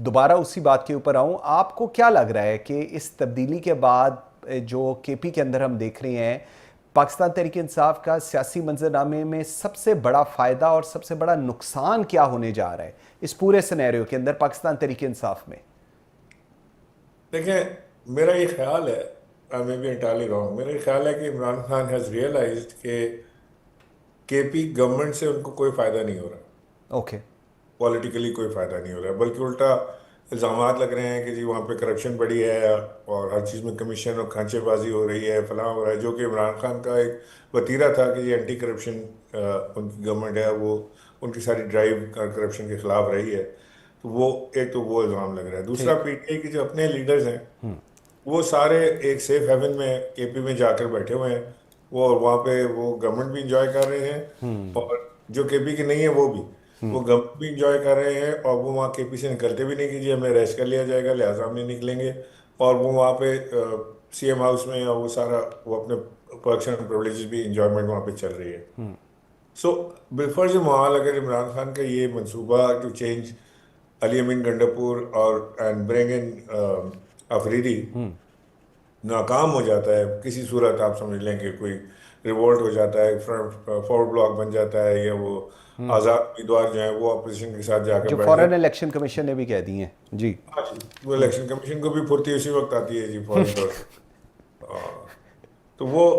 दोबारा उसी बात के ऊपर आऊँ, आपको क्या लग रहा है कि इस तब्दीली के बाद जो केपी के अंदर हम देख रहे हैं, पाकिस्तान तहरीक इंसाफ का सियासी मंजरनामे में सबसे बड़ा फ़ायदा और सबसे बड़ा नुकसान क्या होने जा रहा है इस पूरे सिनेरियो के अंदर पाकिस्तान तहरीक इंसाफ में? देखें, मेरा ये ख्याल है, आई मे बी एंटायरली रॉन्ग, मेरा ये ख्याल है कि इमरान खान हैज़ रियलाइज्ड कि केपी गवर्नमेंट से उनको कोई फ़ायदा नहीं हो रहा। ओके। पॉलिटिकली कोई फ़ायदा नहीं हो रहा है, बल्कि उल्टा इल्ज़ामात लग रहे हैं कि जी वहाँ पे करप्शन बढ़ी है और हर चीज़ में कमीशन और खांचेबाजी हो रही है, फलां हो रहा है, जो कि इमरान खान का एक वतीरा था कि ये एंटी करप्शन उनकी गवर्नमेंट है, वो उनकी सारी ड्राइव करप्शन के ख़िलाफ़ रही है। तो वो इल्ज़ाम लग रहा है। दूसरा पीटीआई के जो अपने लीडर्स हैं वो सारे एक सेफ हेवन में केपी में जाकर बैठे हुए हैं, वो वहाँ पे वो गवर्नमेंट भी इंजॉय कर रहे हैं, और जो केपी के नहीं है वो गवर्नमेंट भी इंजॉय कर रहे हैं, और वो वहाँ केपी से निकलते भी नहीं कि जी हमें अरेस्ट कर लिया जाएगा लिहाजा हम नहीं निकलेंगे, और वो वहाँ पे सीएम हाउस में और वो सारा वो अपने पर्क्स एंड प्रिविलेजेस भी इंजॉयमेंट वहाँ पे चल रही है। सो बिलफर्ज माहौल अगर इमरान खान का ये मंसूबा टू चेंज अली अमीन गंडापुर और एंड ब्रिंग इन अफरीदी नाकाम हो जाता है, किसी सूरत आप समझ लें कि कोई रिवोल्ट हो जाता है, फॉरवर्ड ब्लॉक बन जाता है, या वो आज़ाद उम्मीदवार जो है वो अपोजिशन के साथ जाकर जो बैठ फॉरेन जाते इलेक्शन कमीशन ने भी कह दी हैं जी। हैं। हाँ जी, वो इलेक्शन कमीशन को भी फुर्ती उसी वक्त आती है जी, फौरी तौर पे। तो वो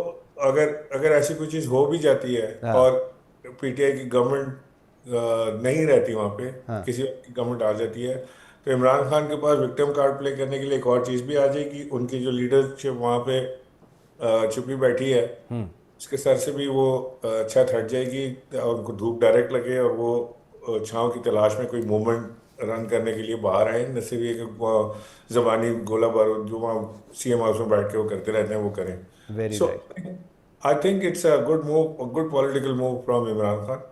अगर अगर ऐसी कोई चीज़ हो भी जाती है हाँ और पीटीआई की गवर्नमेंट नहीं रहती वहाँ पे, हाँ किसी और की गवर्नमेंट आ जाती है, तो इमरान खान के पास विक्टिम कार्ड प्ले करने के लिए एक और चीज़ भी आ जाएगी। उनकी जो लीडरशिप वहाँ पे छुपी बैठी है, उसके सर से भी वो छत हट जाएगी और उनको धूप डायरेक्ट लगे और वो छांव की तलाश में कोई मूवमेंट रन करने के लिए बाहर आए, न सिर्फ ये कि जबानी गोला बारूद जो वहाँ सीएम हाउस में बैठ के वो करते रहते हैं वो करें। Very so right. I think it's a good move, good political move from Imran Khan,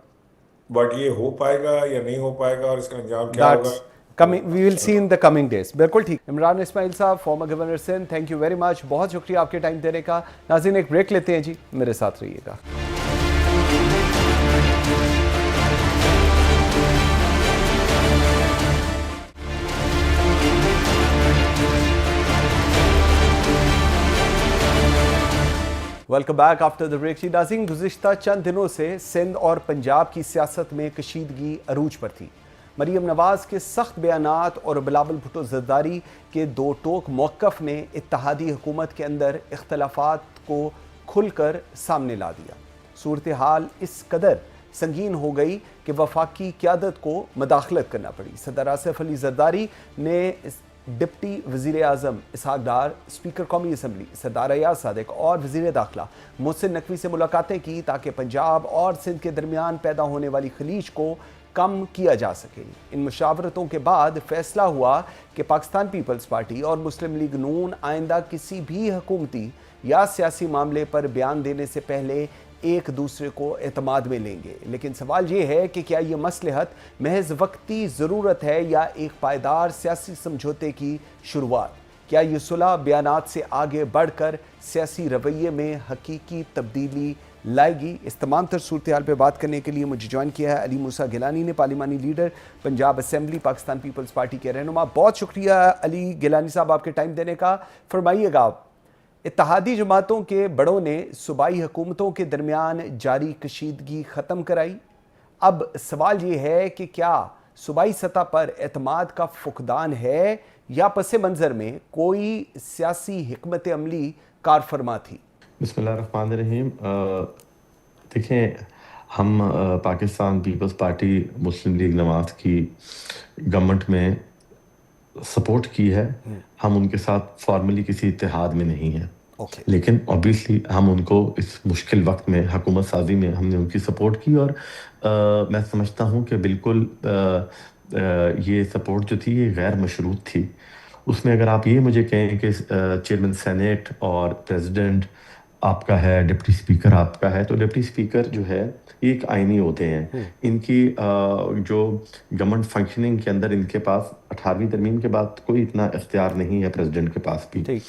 but ये हो पाएगा या नहीं हो पाएगा और इसका अंजाम क्या होगा, that's coming, we will see in the coming days. बिल्कुल ठीक। इमरान इस्माइल साहब, former governor Sindh, thank you very much, बहुत शुक्रिया आपके टाइम देने का। नाज़रीन एक ब्रेक लेते हैं जी, मेरे साथ रहिएगा। Welcome back after the break. नाज़रीन गुज़िश्ता चंद दिनों से सिंध और पंजाब की सियासत में कशीदगी अरूज पर थी। मरीम नवाज़ के सख्त बयानात और बिलावल भुट्टो ज़रदारी के दो टोक मौक़िफ़ ने इत्तेहादी हुकूमत के अंदर इख्तलाफात को खुलकर सामने ला दिया। सूरत हाल इस कदर संगीन हो गई कि वफाकी क़यादत को मदाखलत करना पड़ी। सदर आसिफ अली ज़रदारी ने डिप्टी वज़ीर आज़म इसहाक डार, स्पीकर कौमी असम्बली सरदार अयाज सादिक और वज़ीर दाखिला मोहसिन नकवी से मुलाकातें की ताकि पंजाब और सिंध के दरमियान पैदा होने वाली खलीज को कम किया जा सके। इन मुशावरतों के बाद फैसला हुआ कि पाकिस्तान पीपल्स पार्टी और मुस्लिम लीग नून आइंदा किसी भी हुकूमती या सियासी मामले पर बयान देने से पहले एक दूसरे को एतमाद में लेंगे। लेकिन सवाल ये है कि क्या ये मसलहत महज वक्ती ज़रूरत है या एक पायदार सियासी समझौते की शुरुआत? क्या ये सुलह बयानात से आगे बढ़कर सियासी रवैये में हकीकी तब्दीली लाएगी? इस तमाम तर सूरत हाल पर बात करने के लिए मुझे ज्वाइन किया है अली मूसा गिलानी ने, पार्लिमानी लीडर, पंजाब असम्बली, पाकिस्तान पीपल्स पार्टी के रहनुमा। बहुत शुक्रिया अली गिलानी साहब आपके टाइम देने का। फरमाइएगा आप, इत्तेहादी जमातों के बड़ों ने सूबाई हुकूमतों के दरमियान जारी कशीदगी ख़त्म कराई। अब सवाल ये है कि क्या सूबाई सतह पर एतमाद का फुकदान है या पस मंज़र में कोई सियासी हिकमत अमली कार फरमा थी? बिस्मिल्लाहिर्रहमानिर्रहीम। देखें, हम पाकिस्तान पीपल्स पार्टी मुस्लिम लीग नवाज़ की गवर्नमेंट में सपोर्ट की है। हम उनके साथ फॉर्मली किसी इत्तेहाद में नहीं हैं, लेकिन ऑब्वियसली हम उनको इस मुश्किल वक्त में हुकूमत साजी में हमने उनकी सपोर्ट की और मैं समझता हूँ कि बिल्कुल ये सपोर्ट जो थी ये गैर मशरूत थी। उसमें अगर आप ये मुझे कहें कि चेयरमैन सेनेट और प्रेसिडेंट आपका है, डिप्टी स्पीकर आपका है, तो डिप्टी स्पीकर जो है ये एक आईनी होते हैं। इनकी जो गवर्नमेंट फंक्शनिंग के अंदर इनके पास 18वीं तरमीम के बाद कोई इतना इख्तियार नहीं है प्रेसिडेंट के पास भी,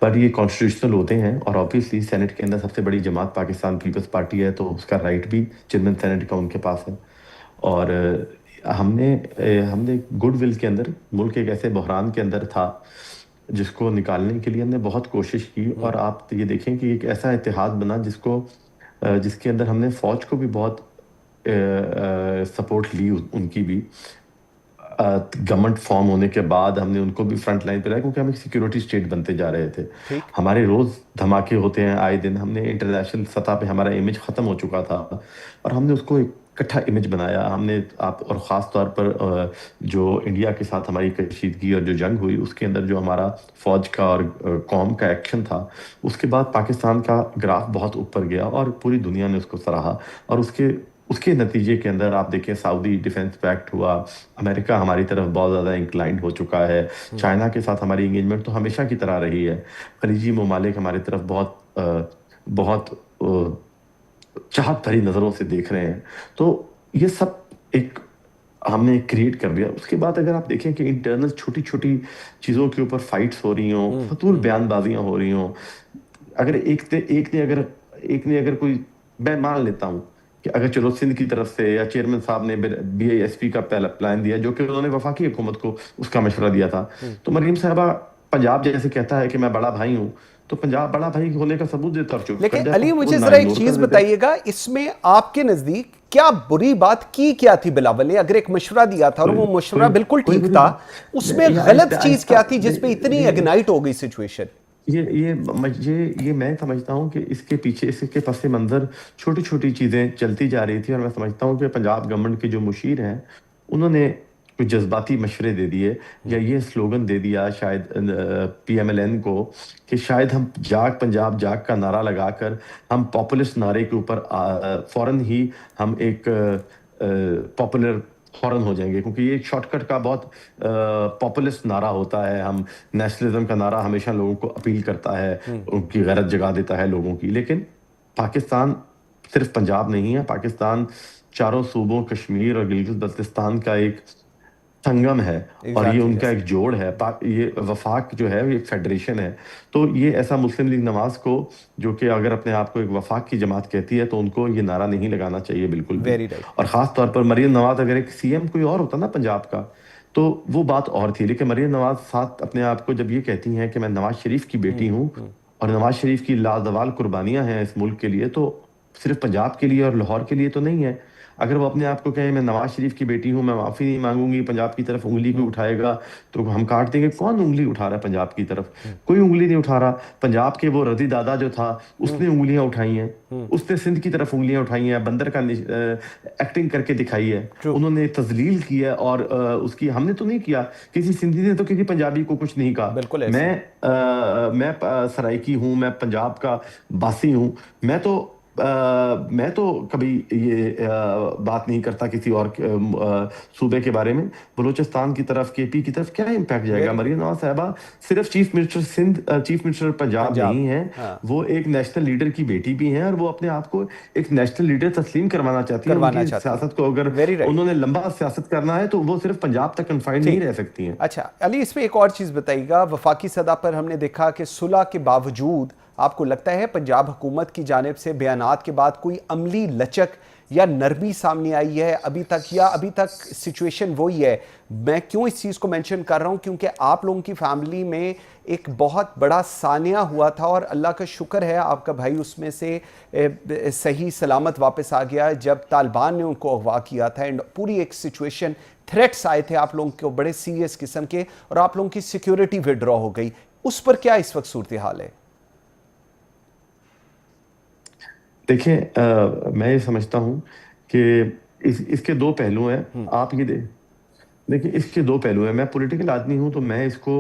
पर ये कॉन्स्टिट्यूशनल होते हैं। और ऑब्वियसली सेनेट के अंदर सबसे बड़ी जमात पाकिस्तान पीपल्स पार्टी है, तो उसका राइट भी चेयरमैन सेनेट का उनके पास है। और हमने गुडविल के अंदर, मुल्क एक ऐसे बहरान के अंदर था जिसको निकालने के लिए हमने बहुत कोशिश की। और आप ये देखें कि एक ऐसा इत्तेहाद बना जिसके अंदर हमने फ़ौज को भी बहुत सपोर्ट ली, उनकी भी। गवर्नमेंट फॉर्म होने के बाद हमने उनको भी फ्रंट लाइन पे लाया, क्योंकि हम एक सिक्योरिटी स्टेट बनते जा रहे थे। हमारे रोज़ धमाके होते हैं आए दिन। हमने इंटरनेशनल सतह पे हमारा इमेज ख़त्म हो चुका था और हमने उसको एक इकट्ठा इमेज बनाया। हमने और ख़ास तौर पर जो इंडिया के साथ हमारी कशीदगी और जो जंग हुई उसके अंदर जो हमारा फ़ौज का और कौम का एक्शन था, उसके बाद पाकिस्तान का ग्राफ बहुत ऊपर गया और पूरी दुनिया ने उसको सराहा। और उसके नतीजे के अंदर आप देखें, सऊदी डिफेंस पैक्ट हुआ, अमेरिका हमारी तरफ बहुत ज़्यादा इंक्लाइंड हो चुका है, चाइना के साथ हमारी इंगेजमेंट तो हमेशा की तरह रही है, खलीजी ममालिक हमारी तरफ बहुत चाहत भरी नज़रों से देख रहे हैं। तो ये सब एक हमने क्रिएट कर दिया। उसके बाद अगर आप देखें कि इंटरनल छोटी छोटी चीज़ों के ऊपर फाइट्स हो रही हों, फतूल बयानबाजियाँ हो रही हों, अगर एक ने अगर कोई, मैं मान लेता हूँ कि अगर चलो सिंध की तरफ से या चेयरमैन साहब ने BISP का प्लान दिया, जो कि उन्होंने वफाकी हुकूमत को उसका मशवरा दिया था, तो मरीम साहबा पंजाब जैसे कहता है कि मैं बड़ा भाई हूँ, तो पंजाब बड़ा भाई होने का सबूत देता और चुप कर लेकिन जाता, अली वो मुझे ना जरा एक इग्नोर चीज कर देता। बताइएगा, इसमें आपके नजदीक क्या बुरी बात की क्या थी बिलावल ने? अगर एक मशवरा दिया था और वो मशवरा बिल्कुल कोई ठीक बुरी था, बात- उसमें ये गलत आहिस्ता- चीज क्या थी आहिस्ता- जिसपे इतनी ये- इग्नाइट हो गई सिचुएशन? ये मैं समझता हूँ कि इसके पीछे, इसके पस मंजर छोटी छोटी चीजें चलती जा रही थी, और मैं समझता हूँ कि पंजाब गवर्नमेंट के जो मुशीर हैं उन्होंने कुछ जज्बाती मशवरे दे दिए, या ये स्लोगन दे दिया शायद PMLN को, कि शायद हम जाग पंजाब जाग का नारा लगाकर हम पॉपुलिस्ट नारे के ऊपर फौरन ही हम एक पॉपुलर फौरन हो जाएंगे, क्योंकि ये एक शॉर्टकट का बहुत पॉपुलिस्ट नारा होता है। हम नेशनलिज्म का नारा हमेशा लोगों को अपील करता है, उनकी गैरत जगा देता है लोगों की। लेकिन पाकिस्तान सिर्फ पंजाब नहीं है, पाकिस्तान चारों सूबों कश्मीर और गिलगित बल्तिस्तान का एक संगम है, और ये उनका एक जोड़ है। ये वफाक जो है ये एक फेडरेशन है। तो ये ऐसा मुस्लिम लीग नवाज को, जो कि अगर अपने आप को एक वफाक की जमात कहती है, तो उनको ये नारा नहीं लगाना चाहिए बिल्कुल भी। Very right. और ख़ास तौर पर मरीम नवाज अगर एक CM कोई और होता ना पंजाब का, तो वो बात और थी। लेकिन मरीम नवाज साथ अपने आप को जब ये कहती हैं कि मैं नवाज शरीफ की बेटी हूँ और नवाज शरीफ की लाजवाल कुर्बानियां हैं इस मुल्क के लिए, तो सिर्फ पंजाब के लिए और लाहौर के लिए तो नहीं है। अगर वो अपने आप को कहे मैं नवाज शरीफ की बेटी हूँ, मैं माफ़ी नहीं मांगूंगी, पंजाब की तरफ उंगली कोई उठाएगा तो हम काट देंगे। कौन उंगली उठा रहा है पंजाब की तरफ? कोई उंगली नहीं उठा रहा। पंजाब के वो रजी दादा जो था उसने उंगलियां उठाई हैं, उसने सिंध की तरफ उंगलियां उठाई हैं, बंदर का एक्टिंग करके दिखाई है, उन्होंने तजलील की है। और उसकी हमने तो नहीं किया, किसी सिंधी ने तो किसी पंजाबी को कुछ नहीं कहा। बिल्कुल ऐसे। मैं सराइकी हूँ, मैं पंजाब का बासी हूँ, मैं तो कभी ये बात नहीं करता किसी और सूबे के बारे में। बलूचिस्तान की तरफ, KP की तरफ क्या इम्पैक्ट जाएगा? मरीम नवाज साहबा सिर्फ chief minister Sindh, chief minister Punjab नहीं है, हाँ। वो एक नेशनल लीडर की बेटी भी हैं, और वो अपने आप को एक नेशनल लीडर तस्लीम करवाना चाहती है। उनकी सियासत को अगर उन्होंने लंबा सियासत करना है तो वो सिर्फ पंजाब तक कन्फाइंड नहीं रह सकती हैं। अच्छा अली, इसमें एक और चीज बताइएगा, वफाकी सतह पर हमने देखा कि सुलह के बावजूद आपको लगता है पंजाब हुकूमत की जानिब से बयानात के बाद कोई अमली लचक या नरमी सामने आई है अभी तक, या अभी तक सिचुएशन वही है? मैं क्यों इस चीज़ को मेंशन कर रहा हूं, क्योंकि आप लोगों की फैमिली में एक बहुत बड़ा सानिया हुआ था और अल्लाह का शुक्र है आपका भाई उसमें से सही सलामत वापस आ गया जब तालिबान ने उनको अगवा किया था। एंड पूरी एक सिचुएशन, थ्रेट्स आए थे आप लोगों को बड़े सीरियस किस्म के, और आप लोगों की सिक्योरिटी विड्रॉ हो गई। उस पर क्या इस वक्त सूरत हाल है? देखिए, मैं ये समझता हूँ कि इसके दो पहलू हैं। आप ये देखिए, इसके दो पहलू हैं। मैं पॉलिटिकल आदमी हूँ, तो मैं इसको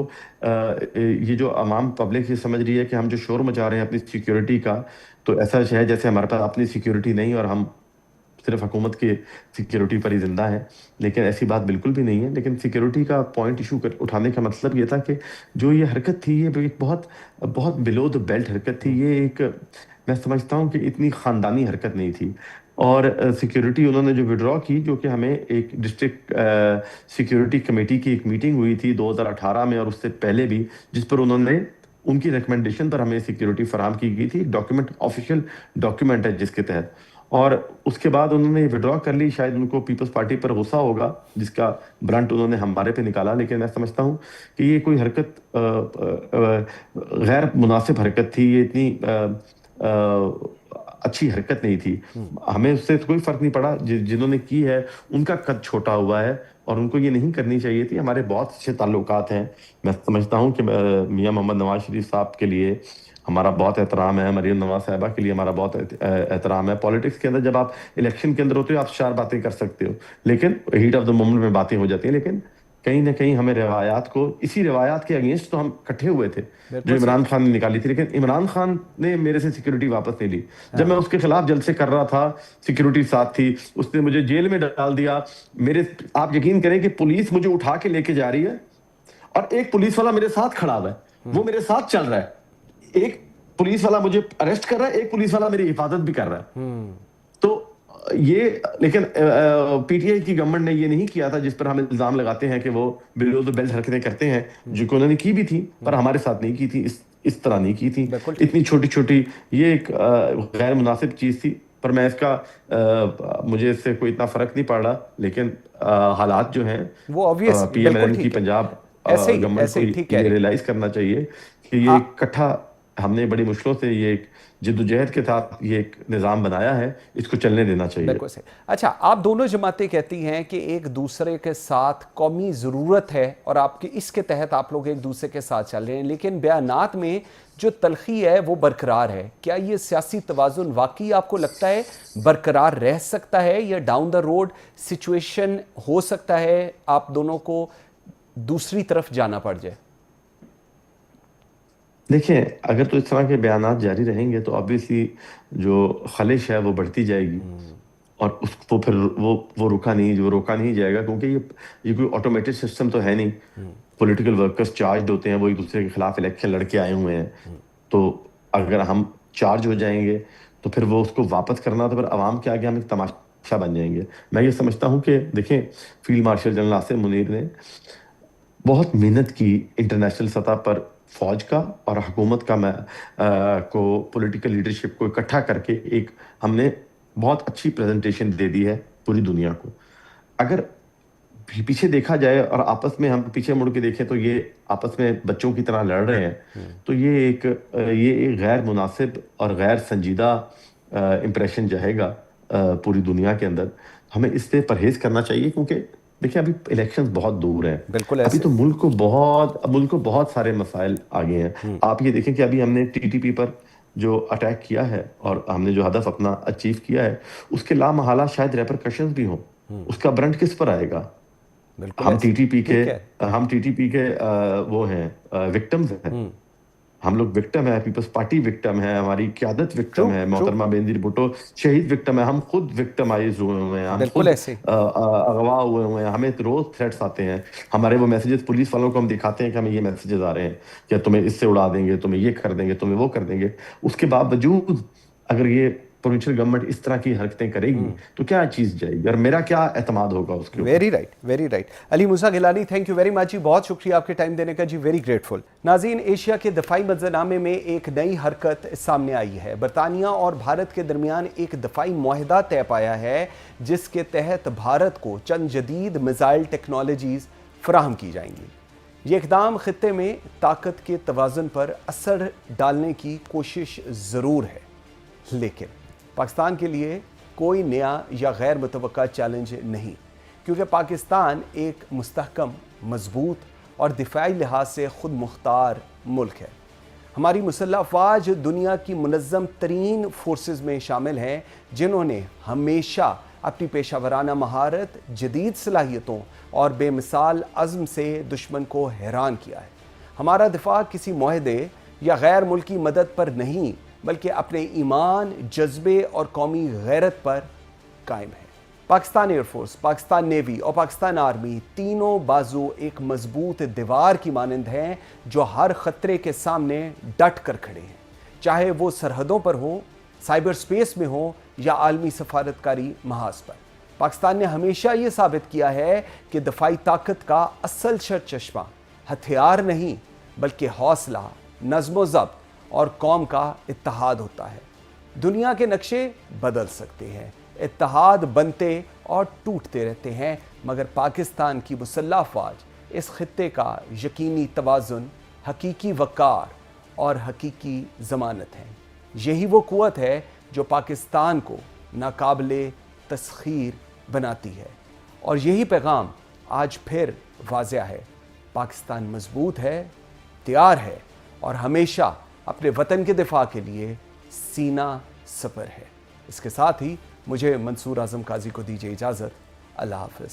ये जो आवाम पब्लिक ये समझ रही है कि हम जो शोर मचा रहे हैं अपनी सिक्योरिटी का, तो ऐसा है जैसे हमारे पास अपनी सिक्योरिटी नहीं और हम सिर्फ हुकूमत के सिक्योरिटी पर ही जिंदा है। लेकिन ऐसी बात बिल्कुल भी नहीं है। लेकिन सिक्योरिटी का पॉइंट इशू उठाने का मतलब ये था कि जो ये हरकत थी, ये एक बहुत बहुत बिलो द बेल्ट हरकत थी। ये एक, मैं समझता हूँ कि इतनी ख़ानदानी हरकत नहीं थी। और सिक्योरिटी उन्होंने जो विड्रॉ की, जो कि हमें एक डिस्ट्रिक्ट सिक्योरिटी कमेटी की एक मीटिंग हुई थी 2018 में और उससे पहले भी, जिस पर उन्होंने उनकी रिकमेंडेशन पर हमें सिक्योरिटी फराहम की गई थी। डॉक्यूमेंट ऑफिशियल डॉक्यूमेंट है जिसके तहत, और उसके बाद उन्होंने विड्रॉ कर ली। शायद उनको पीपल्स पार्टी पर गुस्सा होगा, जिसका ब्रंट उन्होंने हमारे पे निकाला। लेकिन मैं समझता हूँ कि ये कोई हरकत गैर मुनासिब हरकत थी। ये इतनी अच्छी हरकत नहीं थी। हमें उससे कोई फर्क नहीं पड़ा। जिन्होंने की है उनका कद छोटा हुआ है और उनको ये नहीं करनी चाहिए थी। हमारे बहुत अच्छे ताल्लुकात हैं। मैं समझता हूँ कि मियां मोहम्मद नवाज शरीफ साहब के लिए हमारा बहुत एहतराम है, मरीम नवाज साहिबा के लिए हमारा बहुत एहतराम है। पॉलिटिक्स के अंदर जब आप इलेक्शन के अंदर होते हो, आप 4 बातें कर सकते हो, लेकिन हीट ऑफ द मोमेंट में बातें हो जाती हैं। लेकिन कहीं ना कहीं हमें रिवायात को, इसी रिवायात के अगेंस्ट तो हम इकट्ठे हुए थे जो इमरान खान ने निकाली थी। लेकिन इमरान खान ने मेरे से सिक्योरिटी वापस नहीं ली। जब मैं उसके खिलाफ जलसे कर रहा था, सिक्योरिटी साथ थी, उसने मुझे जेल में डाल दिया। आप यकीन करें कि पुलिस मुझे उठा के लेके जा रही है और एक पुलिस वाला मेरे साथ खड़ा हुआ है, वो मेरे साथ चल रहा है। एक पुलिस वाला मुझे अरेस्ट कर रहा है, एक पुलिस वाला मेरी हिफाजत भी कर रहा है। तो ये, लेकिन PTI की गवर्नमेंट ने ये नहीं किया था जिस पर हम इल्जाम लगाते हैं कि वो बिलो द बेल्ट हरकतें करते हैं, जो कि उन्होंने की भी थी, पर हमारे साथ नहीं की थी। इस तरह नहीं की थी। इतनी छोटी छोटी, ये एक गैर मुनासिब चीज थी। पर मैं मुझे इससे कोई इतना फ़र्क नहीं पड़ रहा, लेकिन हालात जो हैं वो ऑब्वियस बिल्कुल पीएमएलएन की ठीक है, पंजाब ऐसे गवर्नमेंट को ही ठीक कह ये रही हैं। रियलाइज़ करना चाहिए कि ये इकट्ठा हमने बड़ी मुश्किलों से ये एक जिद्दोजहद के साथ ये एक निज़ाम बनाया है, इसको चलने देना चाहिए। बिल्कुल सही। अच्छा, आप दोनों जमातें कहती हैं कि एक दूसरे के साथ कौमी ज़रूरत है और आपके इसके तहत आप लोग एक दूसरे के साथ चल रहे हैं, लेकिन बयानात में जो तलखी है वो बरकरार है। क्या ये सियासी तवाज़ुन वाकई आपको लगता है बरकरार रह सकता है, या डाउन द रोड सिचुएशन हो सकता है आप दोनों को दूसरी तरफ जाना पड़ जाए? देखिए, अगर तो इस तरह के बयानात जारी रहेंगे तो ऑब्वियसली जो खलिश है वो बढ़ती जाएगी, और उसको फिर वो रोका नहीं जाएगा, क्योंकि ये कोई ऑटोमेटेड सिस्टम तो है नहीं। पॉलिटिकल वर्कर्स चार्ज होते हैं, वो एक दूसरे के खिलाफ इलेक्शन लड़के आए हुए हैं, तो अगर हम चार्ज हो जाएंगे तो फिर वो उसको वापस करना, तो फिर आवाम के आगे हम एक तमाशा बन जाएंगे। मैं ये समझता हूँ कि देखें, field marshal general Asim Munir ने बहुत मेहनत की इंटरनेशनल सतह पर फौज का और हुकूमत को पॉलिटिकल लीडरशिप को इकट्ठा करके एक हमने बहुत अच्छी प्रेजेंटेशन दे दी है पूरी दुनिया को। अगर पीछे देखा जाए और आपस में हम पीछे मुड़ के देखें तो ये आपस में बच्चों की तरह लड़ रहे हैं, तो ये एक गैर मुनासिब और गैर संजीदा इम्प्रेशन जाएगा पूरी दुनिया के अंदर। हमें इससे परहेज करना चाहिए, क्योंकि देखिए अभी इलेक्शंस बहुत दूर हैं। बिल्कुल अभी ऐसे। तो मुल्क को बहुत सारे मसाइल आगे हैं। आप ये देखें कि अभी हमने टीटीपी पर जो अटैक किया है और हमने जो हदफ अपना अचीव किया है, उसके लामहला शायद रेपरकशंस भी हों। उसका ब्रंट किस पर आएगा? बिल्कुल हम ऐसे। टीटीपी ठीक है। के वो हैं, विक्टिम्स हैं। हम लोग विक्टिम है, पीपल्स पार्टी विक्टिम है, हमारी क़यादत विक्टिम है, मोहतरमा बेनज़ीर भुट्टो शहीद विक्टिम है, हम खुद विक्टिमाइज हुए हैं, हम बिल्कुल खुद ऐसे। अगवा हुए हैं, हमें रोज थ्रेट्स आते हैं। हमारे वो मैसेजेस पुलिस वालों को हम दिखाते हैं कि हमें ये मैसेजेस आ रहे हैं कि तुम्हें इससे उड़ा देंगे, तुम्हें ये कर देंगे, तुम्हें वो कर देंगे। उसके बावजूद अगर ये प्रोविंशियल गवर्नमेंट इस तरह की हरकतें करेगी तो क्या चीज़ जाएगी, और मेरा क्या एतमाद होगा उसके ऊपर? Very right, very right. Ali Musa Gilani, thank you very much जी, बहुत शुक्रिया आपके टाइम देने का जी, वेरी ग्रेटफुल। नाज़रीन, एशिया के दफाई मंजरनामे में एक नई हरकत सामने आई है। बरतानिया और भारत के दरमियान एक दफाई मुआहदा तय पाया है, जिसके तहत भारत को चंद जदीद मिसाइल टेक्नोलॉजीज़ फराहम की जाएंगी। ये इकदाम खित्ते में ताकत के तवाज़ुन पर असर डालने की कोशिश ज़रूर है, लेकिन पाकिस्तान के लिए कोई नया या गैर मुतवक्का चैलेंज नहीं, क्योंकि पाकिस्तान एक मुस्तहकम, मजबूत और दिफाई लिहाज से खुद मुख्तार मुल्क है। हमारी मुसल्लह अफवाज दुनिया की मुनज़्ज़म तरीन फोर्सेस में शामिल हैं, जिन्होंने हमेशा अपनी पेशावराना महारत, जदीद सलाहियतों और बेमिसाल अज़्म से दुश्मन को हैरान किया है। हमारा दिफा किसी मुआहदे या गैर मुल्की मदद पर नहीं, बल्कि अपने ईमान, जज्बे और कौमी गैरत पर कायम है। पाकिस्तान एयरफोर्स, पाकिस्तान नेवी और पाकिस्तान आर्मी तीनों बाजू एक मजबूत दीवार की मानंद हैं, जो हर खतरे के सामने डट कर खड़े हैं, चाहे वो सरहदों पर हो, साइबर स्पेस में हो या आलमी सफारतकारी महाज पर। पाकिस्तान ने हमेशा ये साबित किया है कि दफाई ताकत का असल शरचश्मा हथियार नहीं, बल्कि हौसला, नज़्म ज़ब्त और कौम का इत्तेहाद होता है। दुनिया के नक्शे बदल सकते हैं, इत्तेहाद बनते और टूटते रहते हैं, मगर पाकिस्तान की मुसल्लह अफवाज इस खित्ते का यकीनी तवाज़ुन, हकीकी वक़ार और हकीकी ज़मानत है। यही वो क़ुव्वत है जो पाकिस्तान को नाकाबिले तस्खीर बनाती है, और यही पैगाम आज फिर वाज़ेह है। पाकिस्तान मजबूत है, तैयार है और हमेशा अपने वतन के दिफा के लिए सीना सपर है। इसके साथ ही मुझे मंसूर आज़म काजी को दीजिए इजाज़त। अल्लाह हाफ़िज़।